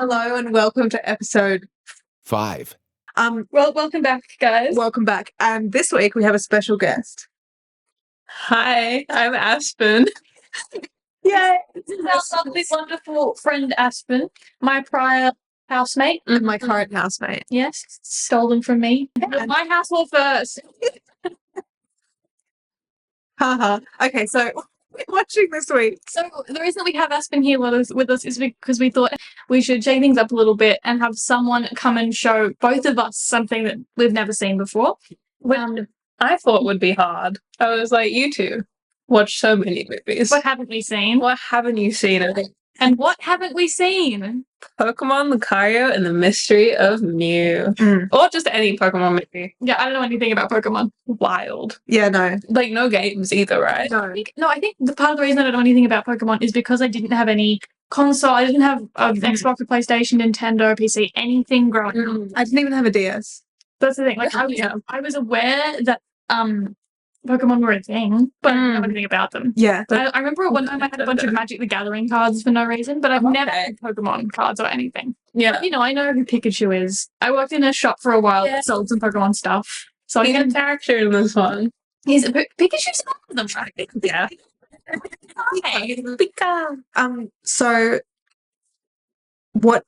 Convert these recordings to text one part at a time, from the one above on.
Hello and welcome to episode 5. Well, welcome back, guys. welcome back. And this week we have a special guest. Hi, I'm Aspen. Yay! This is our lovely, wonderful friend Aspen, my prior housemate. And my current housemate. Yes, stolen from me. My household first. Haha. Okay, so we're watching this week. So the reason that we have Aspen here with us is because we thought we should shake things up a little bit and have someone come and show both of us something that we've never seen before. I thought would be hard. I was like, you two watch so many movies. What haven't we seen? What haven't you seen? And what haven't we seen? Pokemon, Lucario, and the Mystery of Mew. Or just any Pokemon movie. Yeah, I don't know anything about Pokemon. Wild. Yeah, no. Like, no games either, right? No. I think the part of the reason I don't know anything about Pokemon is because I didn't have any console. I didn't have Xbox, or PlayStation, Nintendo, PC, anything growing up. I didn't even have a DS. That's the thing. Like, I was aware that Pokemon were a thing, but I didn't know anything about them. Yeah. I remember at one time I had a bunch of Magic the Gathering cards for no reason, but I've never had Pokemon cards or anything. Yeah. But, I know who Pikachu is. I worked in a shop for a while that sold some Pokemon stuff. So He's a character in this one. Pikachu's one of them, right? Yeah. Okay. So what,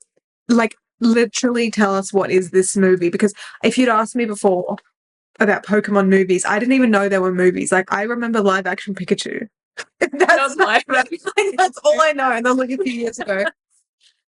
like, literally tell us what is this movie? Because if you'd asked me before about Pokemon movies, I didn't even know there were movies. Like, I remember live action Pikachu. That's that's all I know, and that was like a few years ago.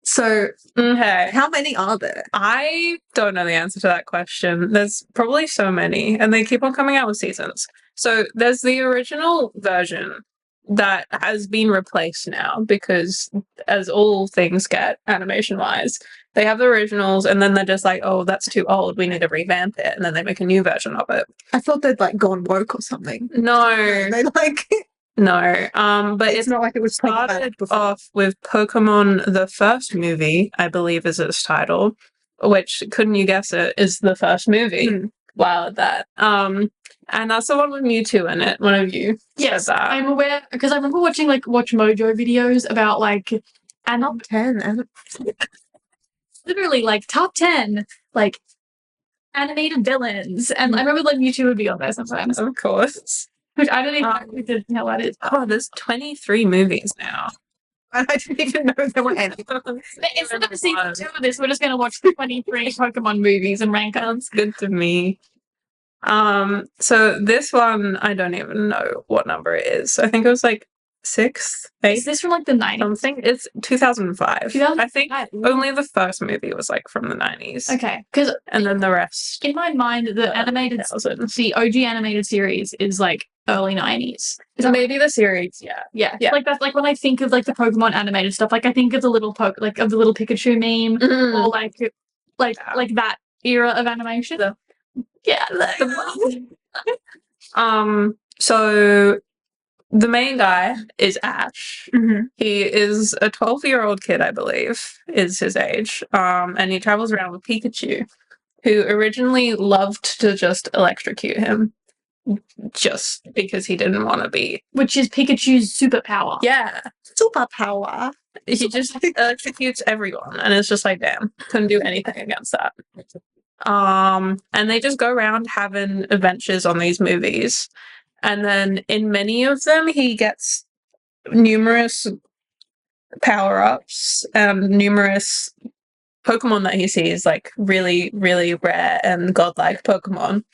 So, Okay. how many are there? I don't know the answer to that question. There's probably so many, and they keep on coming out with seasons. So there's the original version that has been replaced now because, as all things get animation-wise, they have the originals, and then they're just like, oh, that's too old, we need to revamp it, and then they make a new version of it. I thought they'd like gone woke or something. No. They like No. But it's not like it was started off with Pokemon, the first movie, I believe is its title, which, couldn't you guess it, is the first movie. Wow, at that. And that's the one with Mewtwo in it. One of you Yes, said that. I'm aware because I remember watching like Watch Mojo videos about like top 10 and literally like top 10 like animated villains, and I remember like Mewtwo would be on there sometimes, Of course. which I don't even know who the hell that is. Oh, there's 23 movies now. I didn't even know there were any. Instead of season 2 of this, we're just going to watch the 23 Pokemon movies and rank them. Sounds good to me. So this one, I don't even know what number it is. I think it was like 6th, 8th. Is this from like the 90s? Something. It's 2005. 2005. I think only the first movie was like from the 90s. Okay, because And then the rest. in my mind, the OG animated series is like early 90s. Maybe the series, yeah. Like that's like when I think of like the Pokemon animated stuff, like I think of the little of the little Pikachu meme, or like that era of animation. So the main guy is Ash. He is a 12-year-old kid, I believe, is his age. And he travels around with Pikachu, who originally loved to just electrocute him. Just because he didn't want to be. Which is Pikachu's superpower. Yeah. Superpower. He just electrocutes everyone, and it's just like, damn, couldn't do anything against that. And they just go around having adventures on these movies. And then in many of them, he gets numerous power-ups and numerous Pokemon that he sees, like really, really rare and godlike Pokemon.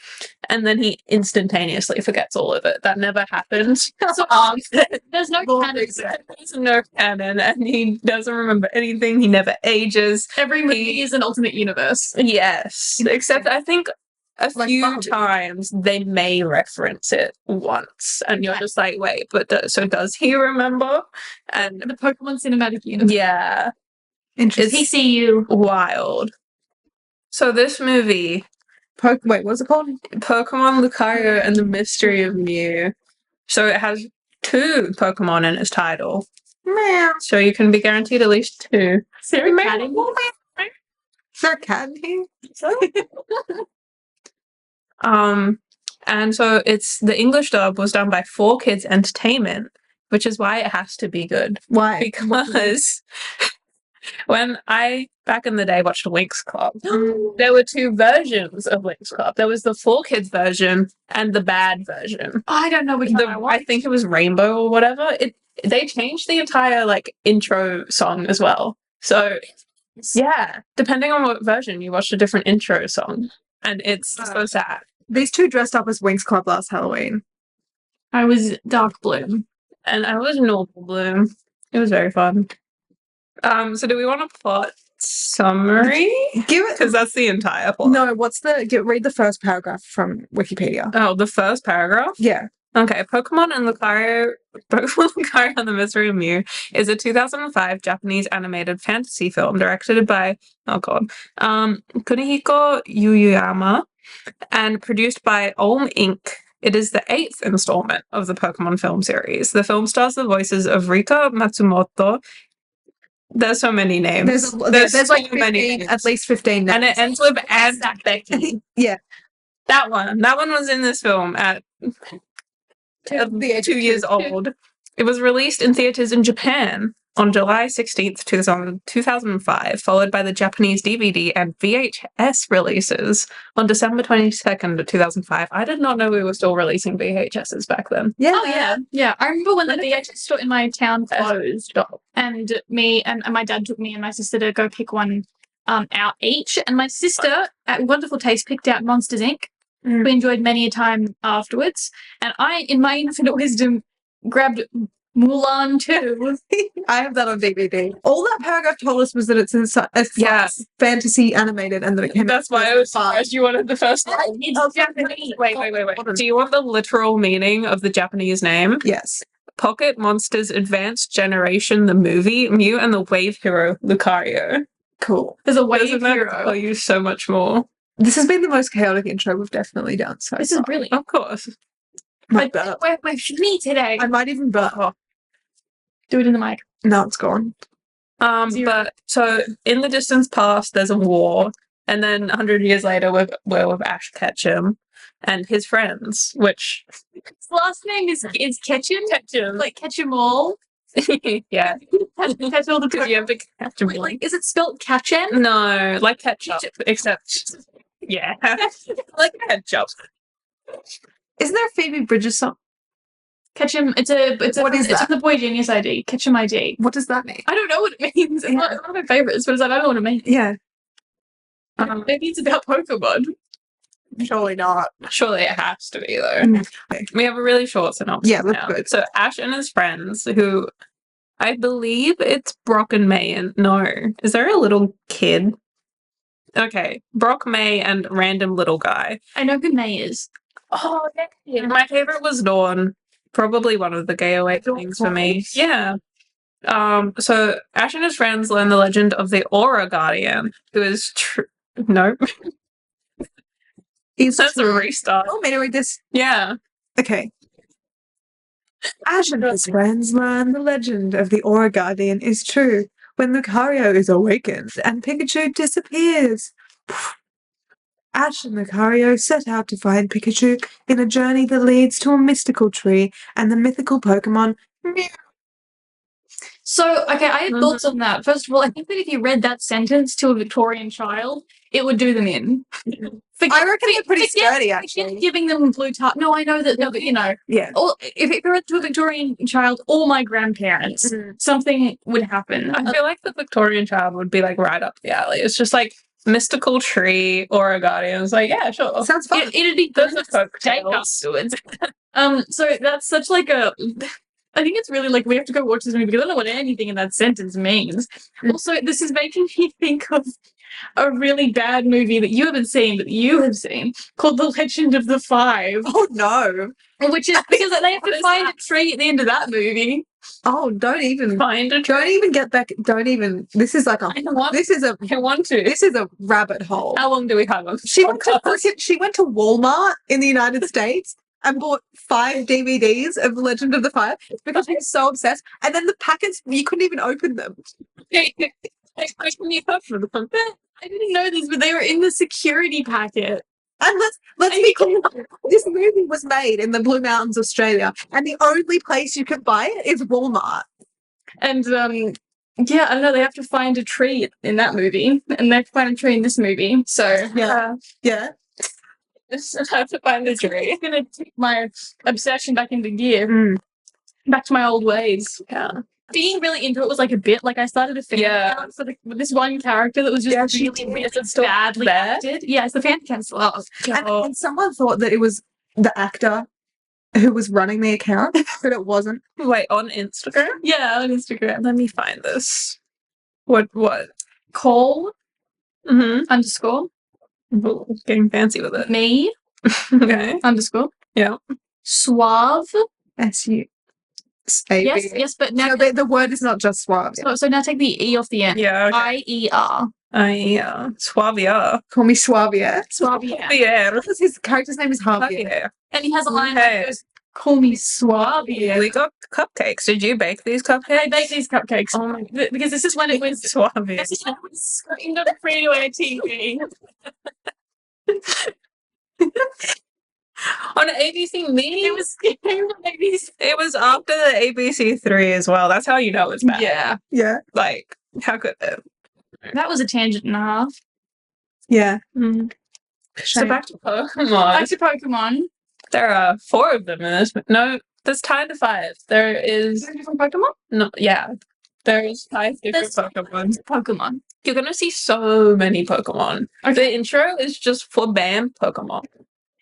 And then he instantaneously forgets all of it. That never happened. So, there's no canon. There's no canon, and he doesn't remember anything. He never ages. Every movie is an alternate universe. Yes. Except I think a Like few Barbie. times they may reference it once. And you're just like, wait, but so does he remember? And The Pokemon cinematic universe. yeah. Interesting. PCU. Wild. So this movie, Wait, what's it called? Pokemon Lucario and the Mystery of Mew. So it has 2 Pokemon in its title. Meow. So you can be guaranteed at least 2. Is there a cat in here? And so it's the English dub was done by 4Kids Entertainment, which is why it has to be good. Why? Because When I, back in the day, watched Winx Club, there were 2 versions of Winx Club. There was the 4 kids version and the bad version. I don't know which one I I want. think it was Rainbow or whatever. They changed the entire like intro song as well. So yeah, depending on what version, you watched a different intro song, and it's so sad. These 2 dressed up as Winx Club last Halloween. I was dark blue. And I was normal bloom. It was very fun. So do we want a plot summary? Give it Because that's the entire plot. No, read the first paragraph from Wikipedia. Oh, the first paragraph? Yeah. Okay, Pokemon and Lucario and the Mystery of Mew is a 2005 Japanese animated fantasy film directed by, Kunihiko Yuyama and produced by Ulm Inc. It is the 8th installment of the Pokemon film series. The film stars the voices of Rika Matsumoto. There's so many names. There's so like 15, many names. at least 15 names. And it ends with and Becky. Yeah. That one was in this film at the age 2 years old. It was released in theaters in Japan on July 16th, 2005, followed by the Japanese DVD and VHS releases on December 22nd, 2005. I did not know we were still releasing VHSs back then. Yeah. Oh yeah, yeah. I remember when the VHS store in my town closed, and me and my dad took me and my sister to go pick one out each. And my sister, at Wonderful Taste, picked out Monsters Inc. We enjoyed many a time afterwards, and I, in my infinite wisdom, grabbed Mulan too. I have that on DVD. All that paragraph told us was that it's a fantasy animated and that it came That's why I was surprised you wanted the first one. It's Japanese. Wait. Do you want the literal meaning of the Japanese name? Yes. Pocket Monsters Advanced Generation, the movie, Mew and the Wave Hero, Lucario. Cool. There's a wave Doesn't that hero. tell you so much more? This has been the most chaotic intro we've definitely done so This is far. brilliant. Of course. Might burp. We're me today. I might even burp. Do it in the mic. No, it's gone. But so in the distance past, there's a war, and then 100 years later, we're with Ash Ketchum and his friends, which His last name is Ketchum. Ketchum, Like Ketchum all. yeah, Catch all the because you have to catch them. Wait, like, is it spelled Ketchum? No, like ketchup, except yeah, like ketchup. Isn't there a Phoebe Bridges song? Ketchum. It's What is it's that? in the Boy Genius ID. Ketchum ID. What does that mean? I don't know what it means. It's not one of my favorites, but it's like I don't know what it means. Yeah. Maybe it's about Pokemon. Surely not. Surely it has to be though. We have a really short synopsis. Yeah, that's now. good. So Ash and his friends, who I believe it's Brock and May, and no, is there a little kid? Okay, Brock, May, and random little guy. I know who May is. Oh, yeah. My favorite was Dawn. Probably one of the gay awakenings for me. Yeah. So Ash and his friends learn the legend of the Aura Guardian, who is nope. That's a restart. Oh, may I read this? Yeah. Okay. Ash and his friends learn the legend of the Aura Guardian is true when Lucario is awakened and Pikachu disappears. Ash and Lucario set out to find Pikachu in a journey that leads to a mystical tree and the mythical Pokemon Mew. So, okay, I had thoughts on that. First of all, I think that if you read that sentence to a Victorian child, it would do them in. I reckon they're pretty sturdy, actually. Forget giving them blue tar. No, I know that. No, but you know, Yeah. or if you read to a Victorian child or my grandparents, something would happen. I feel like the Victorian child would be like right up the alley. It's just like mystical tree or a guardian. It's like, yeah, sure. Sounds fun. It'd be Those good are to folk take tales. afterwards. So that's such like a. I think it's really like we have to go watch this movie because I don't know what anything in that sentence means. Also, this is making me think of a really bad movie that you haven't seen, but you have seen, called The Legend of the Five. Oh, no. Which is because they have What to is find that? a tree at the end of that movie. Oh, don't even. Find a Don't even get back. Don't even. This is like a. I want This is a. to. This is a rabbit hole. How long do we have on this She went to podcast? she went to Walmart in the United States and bought 5 DVDs of The Legend of the Five because she was so obsessed. And then the packets, you couldn't even open them. Can you open them? I didn't know this, but they were in the security packet. And let's be clear, this movie was made in the Blue Mountains, Australia, and the only place you can buy it is Walmart. And Yeah, I know they have to find a tree in that movie, and they have to find a tree in this movie. So Yeah. Yeah. Just have to find the tree. it's gonna take my obsession back into gear, Mm. back to my old ways. Yeah. Being really into it was like a bit like I started a fan Yeah. account for this one character that was just Yeah, she really, did. really Is it still badly there? acted. Yeah, it's the fan account still up. And someone thought that it was the actor who was running the account, but it wasn't. Wait, on Instagram? Yeah, on Instagram. Let me find this. What? Call Mm-hmm. underscore Getting fancy with it. me Okay. underscore Yeah. suave. SU. Yes, but now No, the word is not just suave. so now take the E off the end. Yeah. Okay. IER. Suavia. Call me Suavia. Suave. Javier. Because his character's name is Javier. Javier. And he has a line Okay. that goes, "Call me Suave." We got cupcakes. Did you bake these cupcakes? I baked these cupcakes. Oh my Because this is when it was Suavia. this is when it was screened on free-to-air TV. On ABC Me? It was screened on ABC. It was after the ABC3 as well. That's how you know it's bad. Yeah, Yeah. Like, how could it? that was a tangent and a half. Yeah. So Shame. back to Pokemon. Back to Pokemon. There are 4 of them in this. No, there's tied to 5. There is Different Pokemon? no, yeah. There's 5 different There's- Pokemon. Pokemon. You're gonna see so many Pokemon. The intro is just for BAM Pokemon.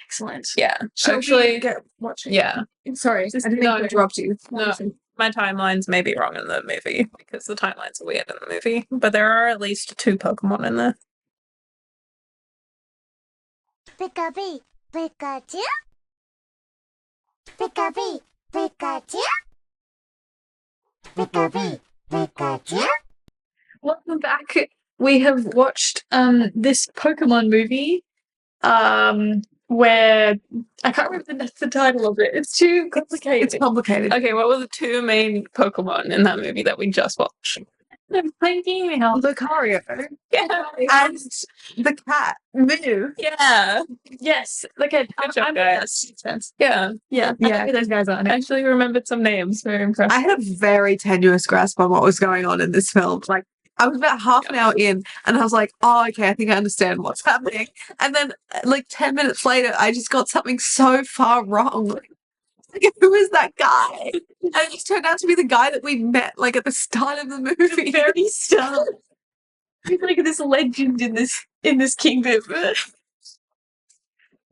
Excellent. Yeah. Shall Actually, we get watching? yeah. Sorry, I didn't mean No. to interrupt you. No. My timelines may be wrong in the movie because the timelines are weird in the movie, but there are at least 2 Pokemon in there. Pika-bee, Pikachu. Pika-bee, Pikachu. Pika-bee, Pikachu. Welcome back. We have watched this Pokemon movie where I can't remember the title of it. It's too complicated. It's complicated. Okay, what were the 2 main Pokemon in that movie that we just watched? I'm blanking out. Lucario Yeah. and the cat Mew. Yeah. Yes. Okay. Good job, guys. Yeah. Yeah. I know who those guys are. I actually remembered some names. Very impressive. I had a very tenuous grasp on what was going on in this film. Like, I was about half an hour in, and I was like, "Oh, okay, I think I understand what's happening." And then, like 10 minutes later, I just got something so far wrong. Like, who is that guy? And it just turned out to be the guy that we met, like at the start of the movie. Very start. He's like this legend in this kingdom.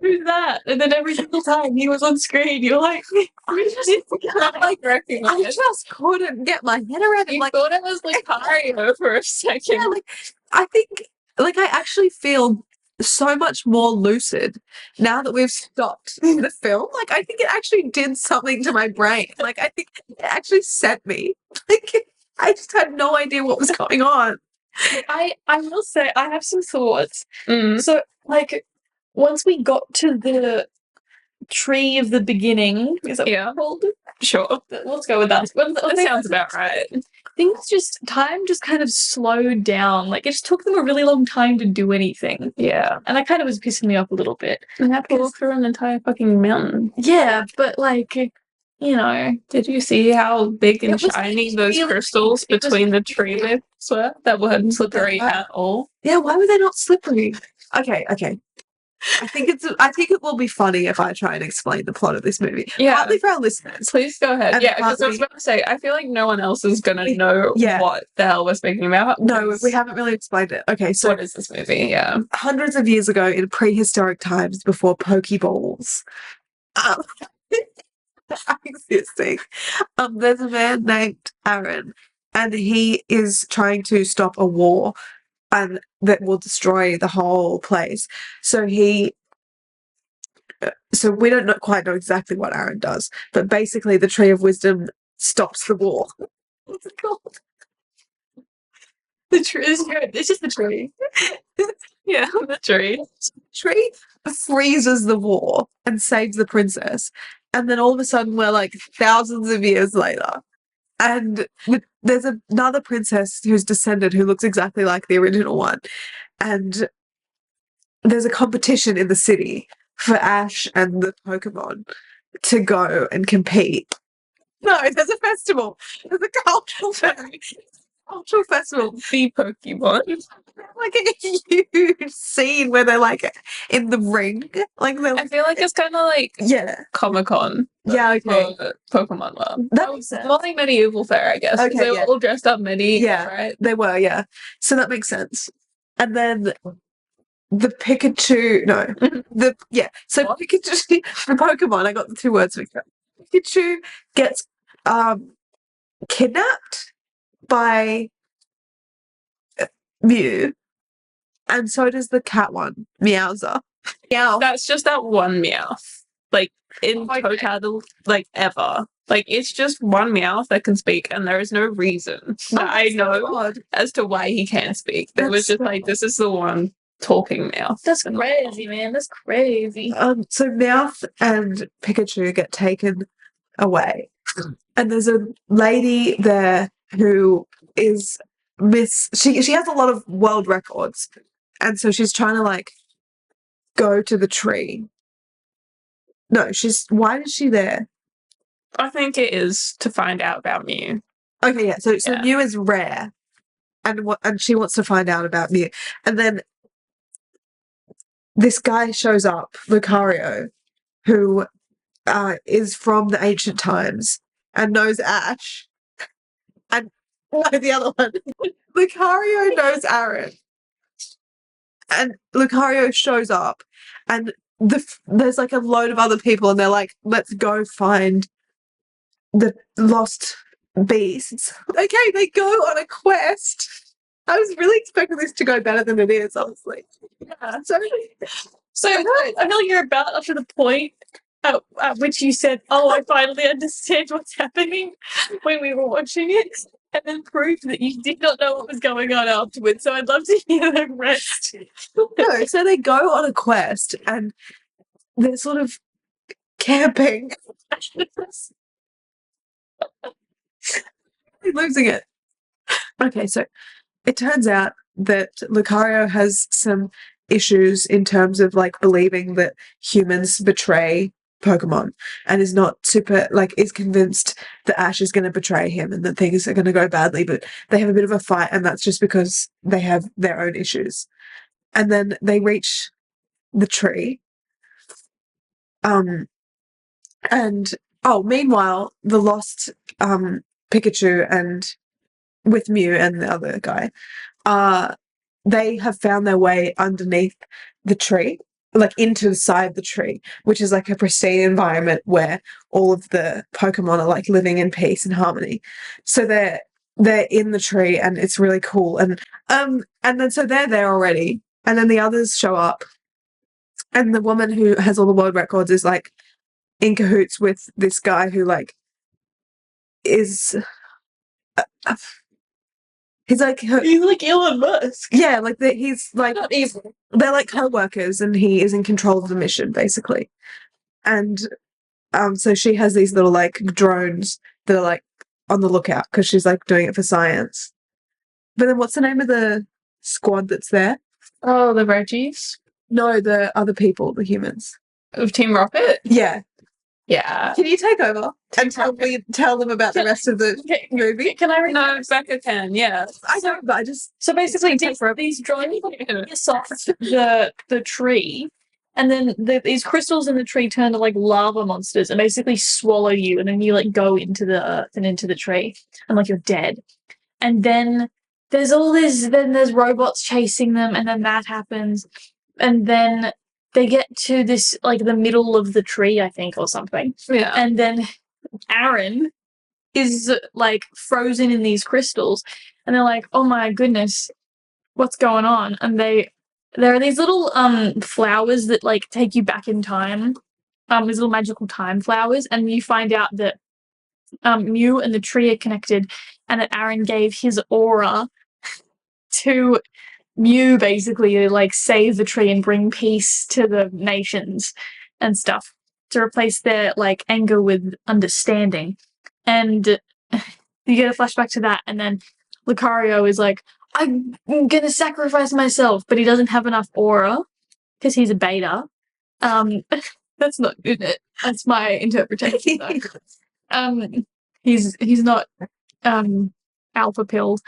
Who's that? And then every single time he was on screen, you're like, who's this guy? Like, I recognize. just couldn't get my head around it. You Like, thought it was Lucario for a second. yeah, like I think, like I actually feel so much more lucid now that we've stopped the film. Like, I think it actually did something to my brain. Like, I think it actually sent me. Like, I just had no idea what was going on. I will say I have some thoughts. Mm. So like once we got to the tree of the beginning, is that Yeah. what it's called? Sure. Let's go with that. That sounds about right. Time just kind of slowed down. Like it just took them a really long time to do anything. Yeah. And that kind of was pissing me off a little bit. We have to walk through an entire fucking mountain. Yeah, but like, you know, Did you see how big and It was shiny those really crystals big. It was between the tree lips were that weren't slippery Yeah. at all? Yeah, why were they not slippery? Okay. I think it will be funny if I try and explain the plot of this movie. Yeah. Partly for our listeners. Please go ahead. And Yeah, because I was partly- about to say, I feel like no one else is gonna know Yeah. what the hell we're speaking about. No, because we haven't really explained it. Okay, so what is this movie? Yeah. hundreds of years ago in prehistoric times before Pokeballs existing, there's a man named Aaron, and he is trying to stop a war and that will destroy the whole place. So we don't quite know exactly what Aaron does, but basically the Tree of Wisdom stops the war. What's it called? the tree is good. It's just the tree. Yeah, the tree. Tree freezes the war and saves the princess, and then all of a sudden we're like thousands of years later, and there's another princess who's descended who looks exactly like the original one, and there's a competition in the city for Ash and the Pokemon to go and compete. No, there's a festival. There's a cultural thing. cultural festival. The Pokemon. Like a huge scene where they're like in the ring. Like they're I feel like it's kind of like yeah. Comic-Con. Yeah, okay. For Pokemon World. That makes sense. More like medieval fair, I guess. 'cause Okay, they were yeah. all dressed up medieval, Yeah. right? They were, yeah. So that makes sense. And then the Pikachu, no, So What? Pikachu, the Pokemon. I got the two words mixed up. Pikachu gets kidnapped by Mew, and so does the cat one, Meowser. Meow. That's just that one Meowth. Like, in Okay. total, like, ever. Like, it's just one Meowth that can speak, and there is no reason that I know odd. as to why he can't speak. It was That's just like, this is the one talking Meowth. That's crazy, man. That's crazy. So Meowth and Pikachu get taken away, and there's a lady there who is She has a lot of world records, and so she's trying to like go to the tree. No, Why is she there? I think it is to find out about Mew. Okay, yeah. So Yeah. Mew is rare, and she wants to find out about Mew, and then this guy shows up, Lucario, who is from the ancient times and knows Ash, and no, the other one. Lucario knows Aaron, and Lucario shows up, and there's like a load of other people, and they're like, "Let's go find the lost beasts." Okay, they go on a quest. I was really expecting this to go better than it is, honestly. Yeah, So I feel like you're about up to the point at which you said, "Oh, I finally understand what's happening," when we were watching it, and then proved that you did not know what was going on afterwards. So I'd love to hear the rest. no, so they go on a quest, and they're sort of camping. Losing it. Okay, so it turns out that Lucario has some issues in terms of like believing that humans betray Pokemon, and is not super is convinced that Ash is going to betray him and that things are going to go badly, but they have a bit of a fight, and that's just because they have their own issues. And then they reach the tree. Meanwhile, the lost Pikachu and with Mew and the other guy, they have found their way underneath the tree, like into the side of the tree, which is like a pristine environment where all of the Pokemon are like living in peace and harmony. So they're in the tree, and it's really cool. And then so they're there already, and then the others show up, and the woman who has all the world records is like in cahoots with this guy who like is he's like Elon Musk. yeah, like he's like Not evil. they're like co-workers, and he is in control of the mission basically. And so she has these little like drones that are like on the lookout because she's like doing it for science. But then what's the name of the squad that's there? Oh, the Reggies? No, the other people, the humans. Of Team Rocket? Yeah. Yeah. Can you take over and tell them about the rest of the movie? Can I read? No, Becca can, yeah. I know, but I just So basically, Take forever. these drones piss off the tree, and then these crystals in the tree turn to like lava monsters and basically swallow you, and then you like go into the earth and into the tree, and like you're dead. And then there's all this. Then there's robots chasing them, and then that happens, and then they get to this like the middle of the tree, I think, or something. Yeah. And then Aaron is like frozen in these crystals, and they're like, "Oh my goodness, what's going on?" And there are these little flowers that like take you back in time, these little magical time flowers, and you find out that Mew and the tree are connected, and that Aaron gave his aura to Mew basically to like save the tree and bring peace to the nations and stuff, to replace their like anger with understanding. And you get a flashback to that, and then Lucario is like, "I'm gonna sacrifice myself," but he doesn't have enough aura because he's a beta. That's not good. That's my interpretation though. He's not alpha pilled.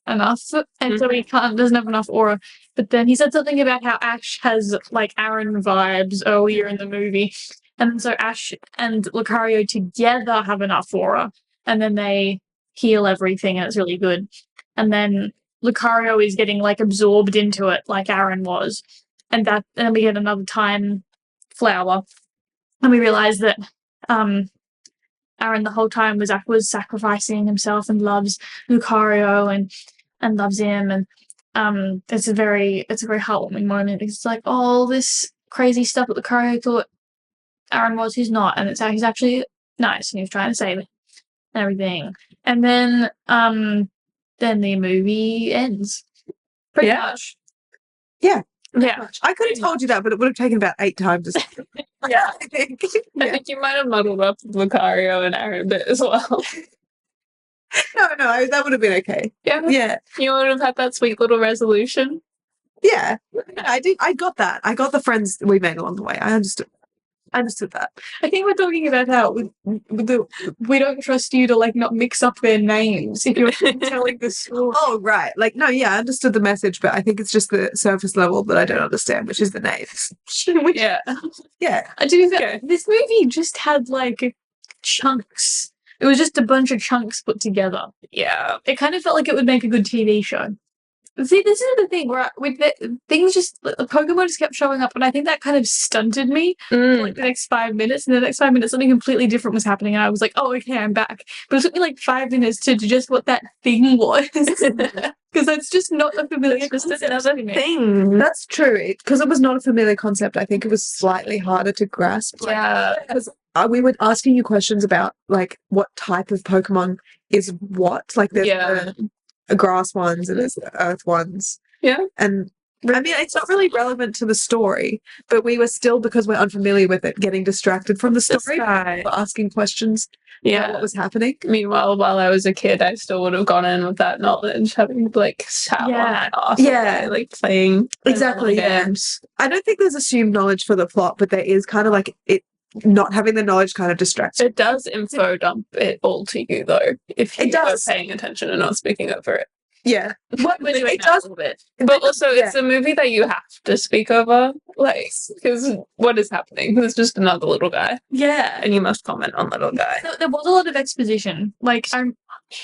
enough, and so he doesn't have enough aura. But then he said something about how Ash has like Aaron vibes earlier in the movie, and so Ash and Lucario together have enough aura, and then they heal everything, and it's really good. And then Lucario is getting like absorbed into it, like Aaron was, and then we get another time flower, and we realize that Aaron the whole time was sacrificing himself and loves Lucario and loves him, and it's a very heartwarming moment because it's like all this crazy stuff that Lucario thought Aaron was, he's not, and he's actually nice and he's trying to save it and everything. And then the movie ends. Pretty much. Yeah. Yeah. I could have told you that, but it would have taken about 8 times. Yeah. I think. I think you might have muddled up Lucario and Aaron a bit as well. No, that would have been okay. Yeah. You would have had that sweet little resolution. Yeah. I did. I got that. I got the friends we made along the way. I understood that. I think we're talking about how we don't trust you to like not mix up their names if you're telling the story. Oh, right. Like, no, yeah, I understood the message, but I think it's just the surface level that I don't understand, which is the names. Yeah. Yeah. I do think this movie just had like chunks. It was just a bunch of chunks put together. Yeah. It kind of felt like it would make a good TV show. See, this is the thing where Pokemon just kept showing up, and I think that kind of stunted me for like the next 5 minutes. And the next 5 minutes, something completely different was happening, and I was like, "Oh, okay, I'm back." But it took me like 5 minutes to just what that thing was, because that's just not a familiar concept. Another thing. That's true. Because it was not a familiar concept. I think it was slightly harder to grasp. Yeah. Because we were asking you questions about like what type of Pokemon is what. Like there's the grass ones and there's the earth ones. Yeah. And I mean, it's not really relevant to the story, but we were still, because we're unfamiliar with it, getting distracted from the story. We're asking questions about what was happening. Meanwhile, while I was a kid, I still would have gone in with that knowledge, having like sat on that off, like playing exactly games. I don't think there's assumed knowledge for the plot, but there is kind of like it. Not having the knowledge kind of distracts you. It does info dump it all to you, though, if you are paying attention and not speaking over it. Yeah. It does a little bit. But also, it's a movie that you have to speak over, like, because what is happening? There's just another little guy. Yeah. And you must comment on little guy. There was a lot of exposition. Like,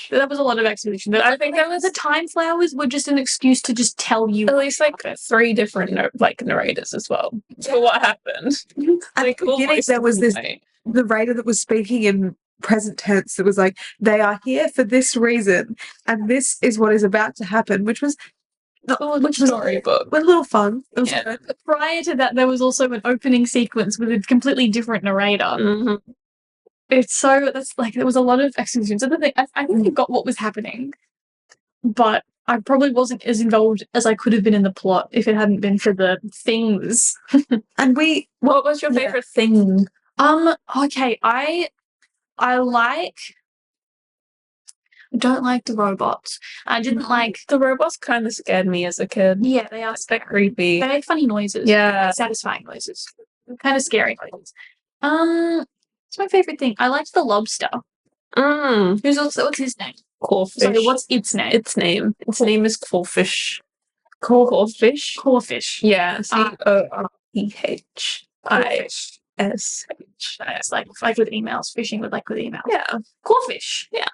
there was a lot of exposition. I think the time flowers were just an excuse to just tell you. At least, like, 3 different, narrators as well for what happened. At the beginning, there was the narrator that was speaking in present tense that was like, they are here for this reason, and this is what is about to happen, which was storybook. A little fun. It was good. Prior to that, there was also an opening sequence with a completely different narrator. Mm-hmm. There was a lot of exposition. So the thing, I think I got what was happening, but I probably wasn't as involved as I could have been in the plot if it hadn't been for the things. And what was your favorite thing? Okay, I don't like the robots. I didn't like the robots. Kind of scared me as a kid. Yeah, they are. They're creepy. They make funny noises. Yeah, satisfying noises. Kind of scary noises. What's my favorite thing? I liked the lobster. What's his name? Corfish. Sorry, what's its name? Its name is Corfish. Corfish. Yeah. CORPHISH. It's like with emails. Fishing with emails. Yeah. Corfish. Yeah.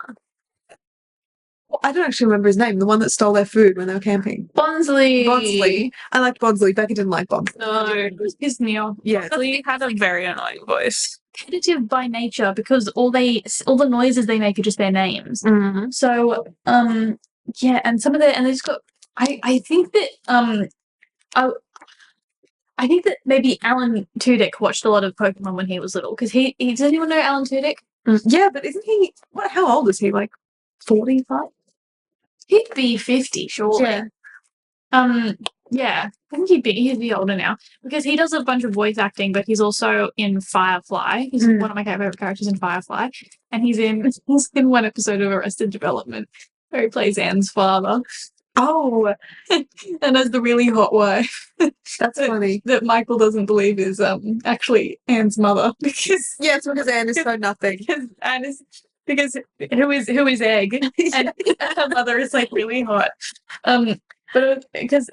Well, I don't actually remember his name. The one that stole their food when they were camping. Bonsley. I like Bonsley. Becca didn't like Bonsley. No, it was Neil. Yeah. Bonsley had a very annoying voice. Repetitive by nature because all the noises they make are just their names. Mm-hmm. So and some of and they just got. I think that I think that maybe Alan Tudyk watched a lot of Pokemon when he was little because he does anyone know Alan Tudyk? Yeah, but isn't he? How old is he? Like 45? He'd be 50, surely. Yeah. I think he'd be older now because he does a bunch of voice acting, but he's also in Firefly. He's one of my favorite characters in Firefly, and he's in one episode of Arrested Development where he plays Anne's father. Oh, and as the really hot wife. That's funny. That Michael doesn't believe is actually Anne's mother because it's because Anne is so nothing. Anne is because who is Egg, and her mother is like really hot. But because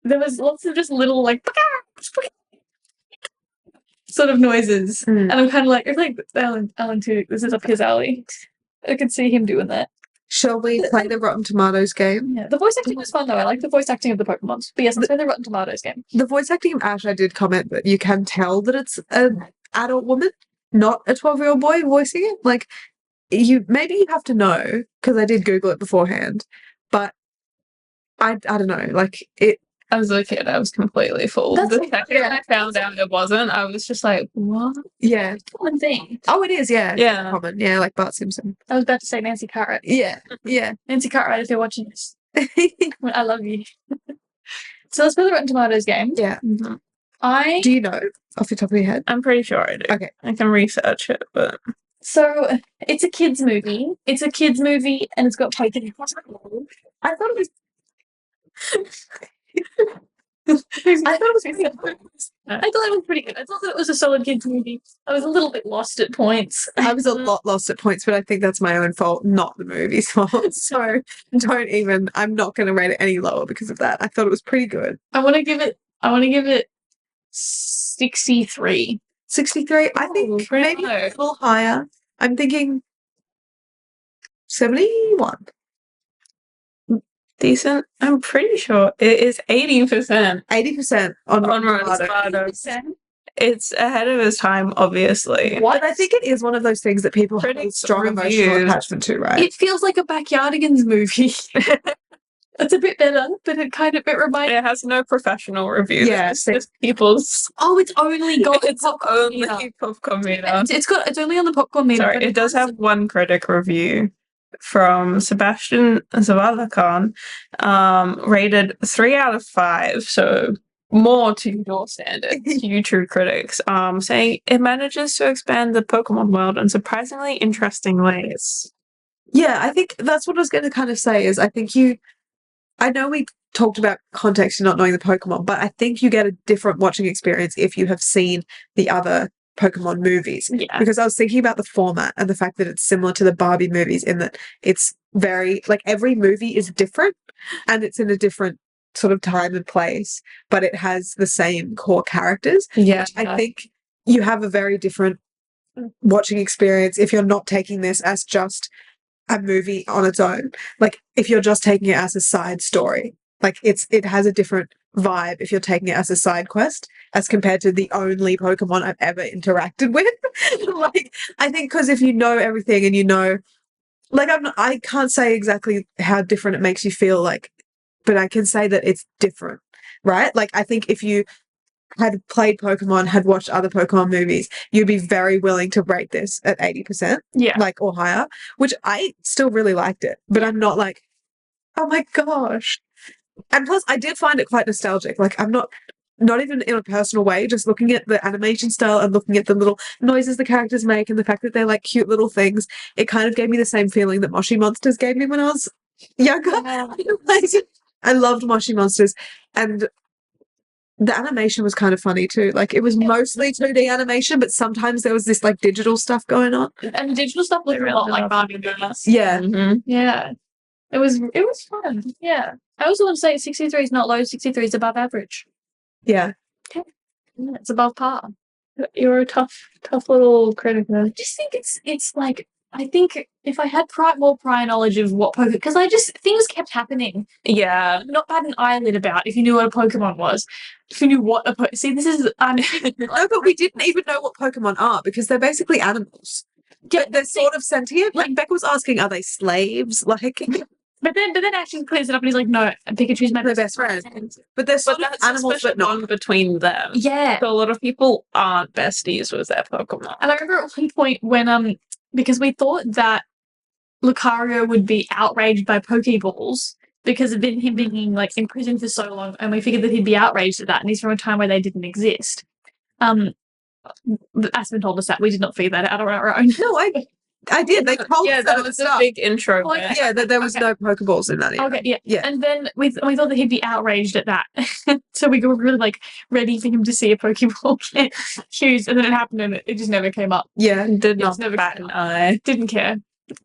there was lots of just little like sort of noises, and I'm kind of like, it's like Alan too. This is up his alley. I could see him doing that. Shall we play the Rotten Tomatoes game? Yeah, the voice acting was fun though. I like the voice acting of the Pokemons. But yes, let's play the Rotten Tomatoes game. The voice acting of Ash, I did comment that you can tell that it's an adult woman, not a 12-year-old boy voicing it. Like, maybe you have to know, because I did Google it beforehand, but I don't know, like, it. As a kid, I was completely fooled. That's The second I found out it wasn't, I was just like, what? Yeah. Common thing. Oh, it is, yeah. Yeah. Common. Yeah, like Bart Simpson. I was about to say Nancy Cartwright. Yeah. Yeah. Nancy Cartwright, if you're watching this, I love you. So let's play the Rotten Tomatoes game. Yeah. I Do you know off the top of your head? I'm pretty sure I do. Okay. I can research it, but So it's a kids movie. It's a kids movie, and it's got Pokemon. I thought it was. I thought it was pretty good. I thought it was pretty good. I thought that it was a solid kids movie. I was a little bit lost at points. I was a lot lost at points, but I think that's my own fault, not the movie's fault. So I'm not going to rate it any lower because of that. I thought it was pretty good. I want to give it 63. 63, I think pretty maybe low. a little higher. I'm thinking 71. decent. I'm pretty sure it is 80%. 80% on On Rotten Rotten Tomatoes. Tomatoes. It's ahead of its time, obviously. What? But I think it is one of those things that people have a Critics strong emotional reviews. attachment to, right? It feels like a Backyardigans movie. It's a bit better, but it reminds. It has no professional reviews. Yeah, It's just people's. Oh, it's only got It's popcorn meter. only popcorn meter. It's only on the popcorn meter. Sorry, but it does have one critic review from Sebastian Zavalakan, rated 3 out of 5, so more to your standards, you true critics, saying it manages to expand the Pokemon world in surprisingly interesting ways. Yeah, I think that's what I was going to kind of say is I know we talked about context and not knowing the Pokemon, but I think you get a different watching experience if you have seen the other Pokemon movies. Yeah. Because I was thinking about the format and the fact that it's similar to the Barbie movies in that it's very, like, every movie is different and it's in a different sort of time and place, but it has the same core characters. Yeah. I think you have a very different watching experience if you're not taking this as just a movie on its own. Like, if you're just taking it as a side story, like it has a different vibe if you're taking it as a side quest as compared to the only Pokemon I've ever interacted with. Like, I think because if you know everything and you know, like, I can't say exactly how different it makes you feel, like, but I can say that it's different, right? Like, I think if you had played Pokemon, had watched other Pokemon movies, you'd be very willing to rate this at 80%, Yeah. like, or higher, which I still really liked it, but I'm not like, oh my gosh. And plus, I did find it quite nostalgic. Like, I'm not even in a personal way, just looking at the animation style and looking at the little noises the characters make and the fact that they're like cute little things, it kind of gave me the same feeling that Moshi Monsters gave me when I was younger. Like, I loved Moshi Monsters, and the animation was kind of funny too. Like, it was mostly 2D animation, but sometimes there was this like digital stuff going on. And the digital stuff looked a lot like Barbie movies. Yeah. Mhm. Yeah. It was fun. Yeah. I also want to say 63 is not low, 63 is above average. Yeah. Yeah, it's above par. You're a tough little critic. I just think it's like, I think if I had more prior knowledge of what Pokemon, because things kept happening. Yeah. Not bat an eyelid about if you knew what a Pokemon was. If you knew what a Pokemon. See, this is. No, but we didn't even know what Pokemon are because they're basically animals. Yeah, But they're sort of sentient. Like, Becca was asking, are they slaves? Like, But then Action clears it up and he's like, no, Pikachu's my they're best friends. But they're sort But of that's animals, a special but not. bond between them. Yeah. So a lot of people aren't besties with their Pokemon. And I remember at one point when because we thought that Lucario would be outraged by Pokeballs because of him being like in prison for so long, and we figured that he'd be outraged at that, and he's from a time where they didn't exist. Aspen told us that. We did not figure that out on our own. No, I did. They told Yeah, us that at was the a start. big intro. Oh, bit. Yeah, that there was no Pokeballs in that. Either. Okay, yeah. Yeah. And then we thought that he'd be outraged at that. So we were really like ready for him to see a Pokeball get used, and then it happened and it just never came up. Yeah. Did not never bat an eye. Didn't care.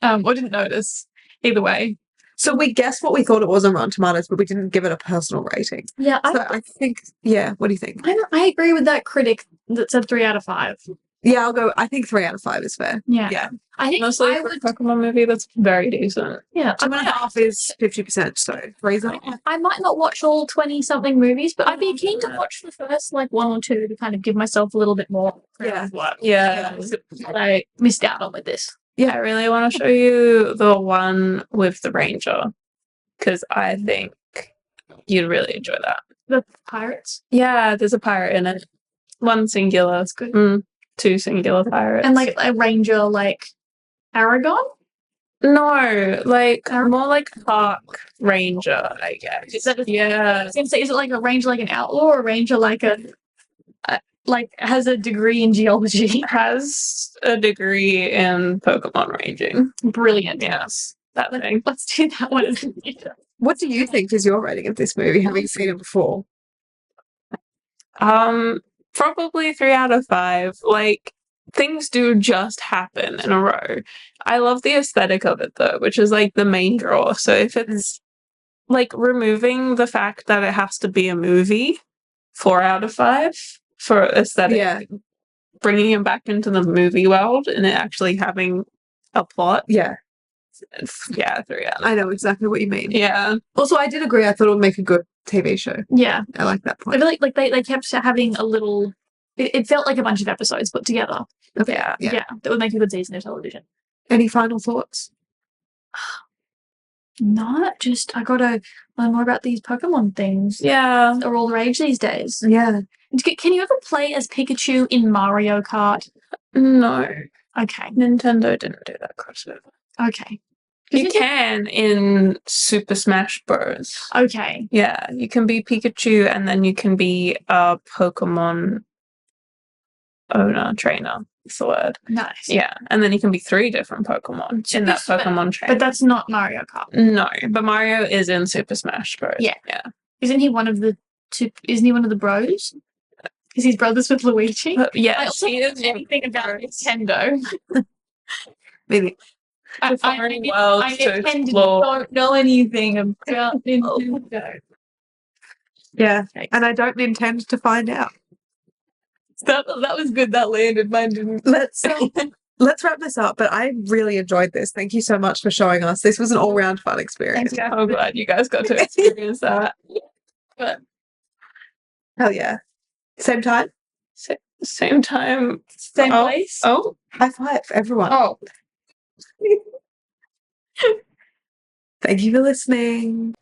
or didn't notice. Either way. So we guessed what we thought it was on Rotten Tomatoes, but we didn't give it a personal rating. Yeah, So I think, yeah, what do you think? I agree with that critic that said 3 out of 5. Yeah, I think 3 out of 5 is fair. Yeah. Yeah. I think Honestly, I for a would. Pokemon movie, that's very decent. Yeah. 2.5 is 50%, so 3's not. I might not watch all 20 something movies, but I'd be keen to watch the first like 1 or 2 to kind of give myself a little bit more. Yeah. Yeah. That I missed out on with this. I really want to show you the one with the Ranger because I think you'd really enjoy that. The pirates. Yeah, there's a pirate in it. One singular. That's good. 2 singular pirates. And like a ranger like Aragon? No, like more like park ranger, I guess. Is that yeah. I was gonna say, is it like a ranger like an outlaw or a ranger like a like has a degree in geology? Has a degree in Pokemon ranging. Brilliant. Yes, that thing. Let's do that one in the future. What do you think is your rating of this movie, having seen it before? Probably 3 out of 5. Like, things do just happen in a row. I love the aesthetic of it though, which is like the main draw. So if it's like removing the fact that it has to be a movie, 4 out of 5 for aesthetic. Yeah. Bringing it back into the movie world and it actually having a plot. Yeah. Yeah, 3 out of 5. I know exactly what you mean. Yeah. Also, I did agree. I thought it would make a good TV show. Yeah. I like that I point. feel like they kept having a little it felt like a bunch of episodes put together. Okay. Yeah. Yeah. That would make a good season of television. Any final thoughts? Not just I gotta learn more about these Pokemon things. Yeah. Are all the rage these days. Yeah. Can you ever play as Pikachu in Mario Kart? No. Okay. Nintendo didn't do that crossover. Okay. You can in Super Smash Bros. Okay. Yeah, you can be Pikachu and then you can be a Pokemon trainer. That's the word. Nice. Yeah, and then you can be 3 different Pokemon in that Pokemon trainer. But that's not Mario Kart. No, but Mario is in Super Smash Bros. Yeah. Yeah. Isn't he one of the bros? Is he brothers with Luigi? Yeah, I also she don't is know anything about Nintendo. Maybe. the foreign world I to explore. don't know anything about Nintendo. Yeah. And I don't intend to find out. That was good. That landed. Mine didn't. Let's wrap this up. But I really enjoyed this. Thank you so much for showing us. This was an all-round fun experience. Thanks, I'm glad you guys got to experience that. But Hell yeah. Same time? Same time. same place. Oh. High five, everyone. Oh. Thank you for listening.